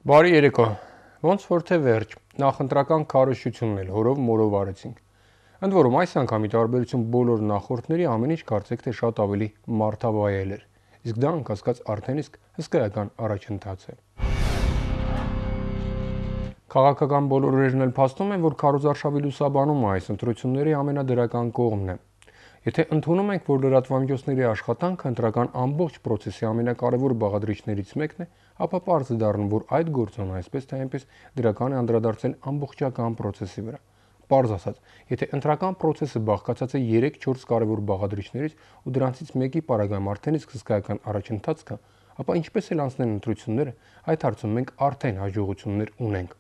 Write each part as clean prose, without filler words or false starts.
Բարի երեկո, ոնց որ թե վերջ, նախընտրական քարոզչությունն էլ հորով մորով արեցինք։ Ընդ որում այս անգամի տարբերություն բոլոր նախորդների ամեն ինչ կարծեք թե շատ ավելի մարդավայել էր, իսկ դա անկասկած արդեն իսկ հսկայական առաջընթաց է։ Քաղաքական բոլոր օրերն էլ փաստում են, որ քարոզարշավի լուսաբանումը այս ընտրությունների ամենադրական կողմն է։ Եթե ընդունում ենք, որ լրատվամիջոցների աշխատանքը ընտրական ամբողջ պրոցեսի ամենակարևոր բաղադրիչներից մեկն է, ապա պարզ է դառնում, որ այդ գործոնը այսպես թե այնպես դրական է անդրադարձել ամբողջական պրոցեսի վրա։ Պարզ ասած, եթե ընտրական պրոցեսը բաղկացած է 3-4 կարևոր բաղադրիչներից ու դրանցից մեկի պարագայում արդեն իսկ հսկայական առաջընթաց կա, ապա ինչպես էլ անցնեն ընտրությունները, այդ հարցում մենք արդեն հաջողություններ ունենք։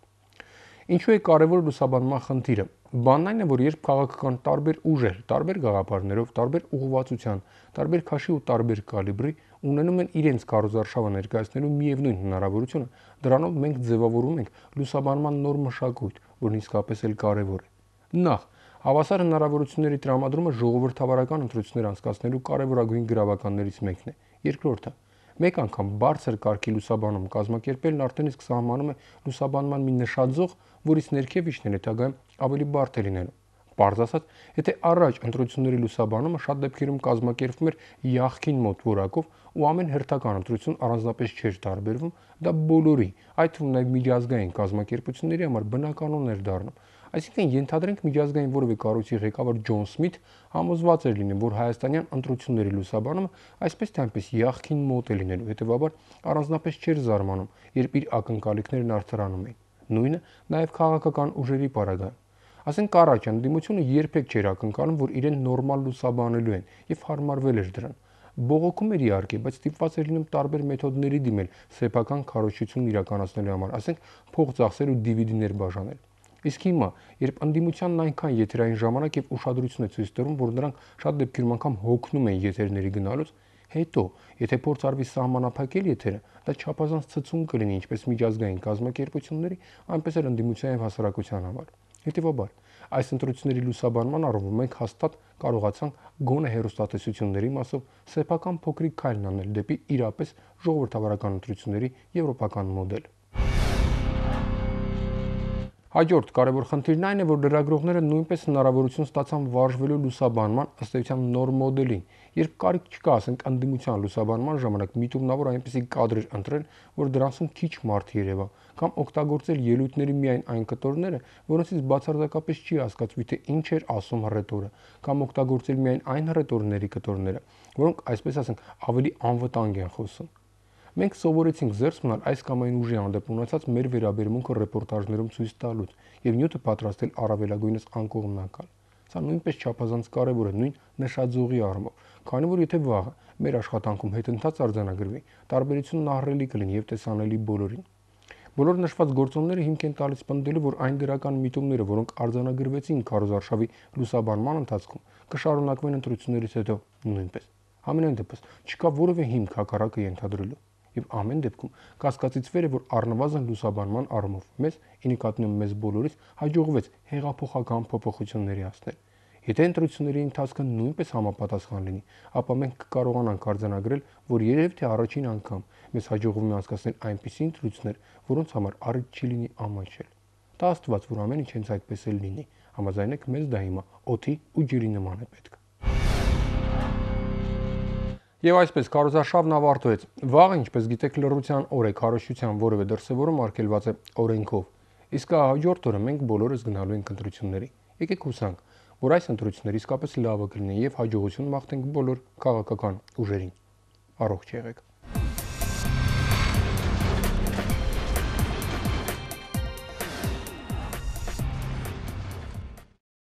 Ինչու է կարևոր լուսաբանման խնդիրը։ Բանն այն է, որ երբ քաղաքական տարբեր ուժեր, տարբեր գաղափարներով, տարբեր ուղղվածության, տարբեր քաշի ու տարբեր կալիբրի ունենում են իրենց քարոզարշավը ներկայացնելու միևնույն հնարավորությունը, դրանով մենք ձևավորում ենք լուսաբանման նոր մշակույթ, որն իսկապես էլ կարևոր է։ Նախ, հավասար հնարավորությունների տրամադրումը ժողովրդավարական ընտրություններ անցկացնելու կարևորագույն գրավականներից մեկն է։ Երկրորդը, մեկ անգամ բարձր կարգի լուսաբանում կազմակերպելն արդեն իսկ սահմանում է լուսաբանման մի նշաձող, որից ներքև իջնել հետագայում ավելի բարդ է լինելու։ Պարզ ասած, եթե առաջ ընտրությունների լուսաբանումը շատ դեպքերում կազմակերպվում էր յախքին մոտ որակով ու ամեն հերթական ընտրություն առանձնապես չէր տարբերվում, դա բոլորի, այդ թվում նաև միջազգային կազմակերպությունների համար բնականon էր դառնում։ Այսինքն ենթադրենք միջազգային որևէ կառույցի ղեկավար Ջոն Սմիթ համոզված էր լինում, որ հայաստանյան ընտրությունների լուսաբանումը այսպես թե այնպես յախքին մոտ է լինելու, հետևաբար առանձնապես չէր զարմանում, երբ իր ակնկալիքներն արդարանում էին։ Նույնը նաև քաղաքական ուժերի պարագայում։ Ասենք առաջ ընդդիմությունը երբեք չէր ակնկալում, որ իրեն նորմալ լուսաբանելու են եւ հարմարվել էր դրան։ Բողոքում էր իհարկե, բայց ստիպված էր լինում տարբեր մեթոդների դիմել սեփական քարոզչություն իրականացնելու համար, ասենք փող ծախսել ու DVD-ներ բաժանել։ Իսկ հիմա, երբ ընդդիմությանն այնքան եթերային ժամանակ եւ ուշադրություն է ցույց տրվում, որ նրանք շատ դեպքերում անգամ հոգնում են եթերների գնալուց, հետո, եթե փորձ արվի սահմանափակել եթերը, դա չափազանց ցցում կլինի ինչպես միջազգային կազմակերպությունների, այնպես էլ ընդդիմության եւ հասարակության համար։ Հետևաբար, այս ընտրությունների լուսաբանման առումով մենք հաստատ կարողացանք գոնե հեռուստատեսությունների մասով սեփական փոքրիկ քայլն անել դեպի իրապես ժողովրդավարական ընտրությունների եվրոպական մոդել։ Հաջորդ կարևոր խնդիրն այն է, որ լրագրողները նույնպես հնարավորություն ստացան վարժվելու լուսաբանման ըստ էության նոր մոդելին, երբ կարիք չկա, ասենք, ընդդիմության լուսաբանման ժամանակ միտումնավոր այնպիսի կադրեր ընտրել, որ դրանցում քիչ մարդ երևա, կամ օգտագործել ելույթների միայն այն կտորները, որոնցից բացարձակապես չի հասկացվի, թե ինչ էր ասում հռետորը, կամ օգտագործել միայն այն հռետորների կտորները, որոնք, այսպես ասենք, ավելի անվտանգ են խոսում։ Մենք սովորեցինք զերծ մնալ այս կամ այն ուժի հանդեպ ունեցած մեր վերաբերմունքը ռեպորտաժներում ցույց տալուց եւ նյութը պատրաստել առավելագույնս անկողմնակալ։ Սա նույնպես չափազանց կարևոր է նույն նշաձողի առումով, քանի որ եթե վաղը մեր աշխատանքում հետընթաց արձանագրվի, տարբերությունն ահռելի կլինի եւ տեսանելի բոլորին։ Բոլոր նշված գործոնները հիմք են տալիս պնդելու, որ այն դրական միտումները, որոնք արձանագրվեցին քարոզարշավի լուսաբանման ընթացքում, կշարունակվեն ընտրություններից հետո նույնպես։ Համենայն դեպս չկա որևէ հիմք հակառակը ենթադրելու։ Եվ ամեն դեպքում կասկածից վեր է, որ առնվազն լուսաբանման առումով մեզ, ի նկատի ունեմ մեզ բոլորից, հաջողվեց հեղափոխական փոփոխությունների հասնել։ Եթե ընտրությունների ընթացքը նույնպես համապատասխան լինի, ապա մենք կկարողանանք արձանագրել, որ երևի թե առաջին անգամ մեզ հաջողվում է անցկացնել այնպիսի ընտրություններ, որոնց համար առիթ չի լինի ամաչել։ Տա Աստված, որ ամեն ինչ հենց այդպես էլ լինի։ Համաձայնեք, մեզ դա հիմա օդի ու ջրի նման է պետք։ Եվ այսպես քարոզարշավն ավարտվեց։ Վաղը, ինչպես գիտեք, լռության օր է, քարոզչության որևէ դրսևորում արգելված է օրենքով։ Իսկ հաջորդ օրը մենք բոլորս գնալու ենք ընտրությունների։ Եկեք հուսանք, որ այս ընտրությունները իսկապես լավը կլինեն եւ հաջողություն մաղթենք բոլոր քաղաքական ուժերին։ Առողջ եղեք։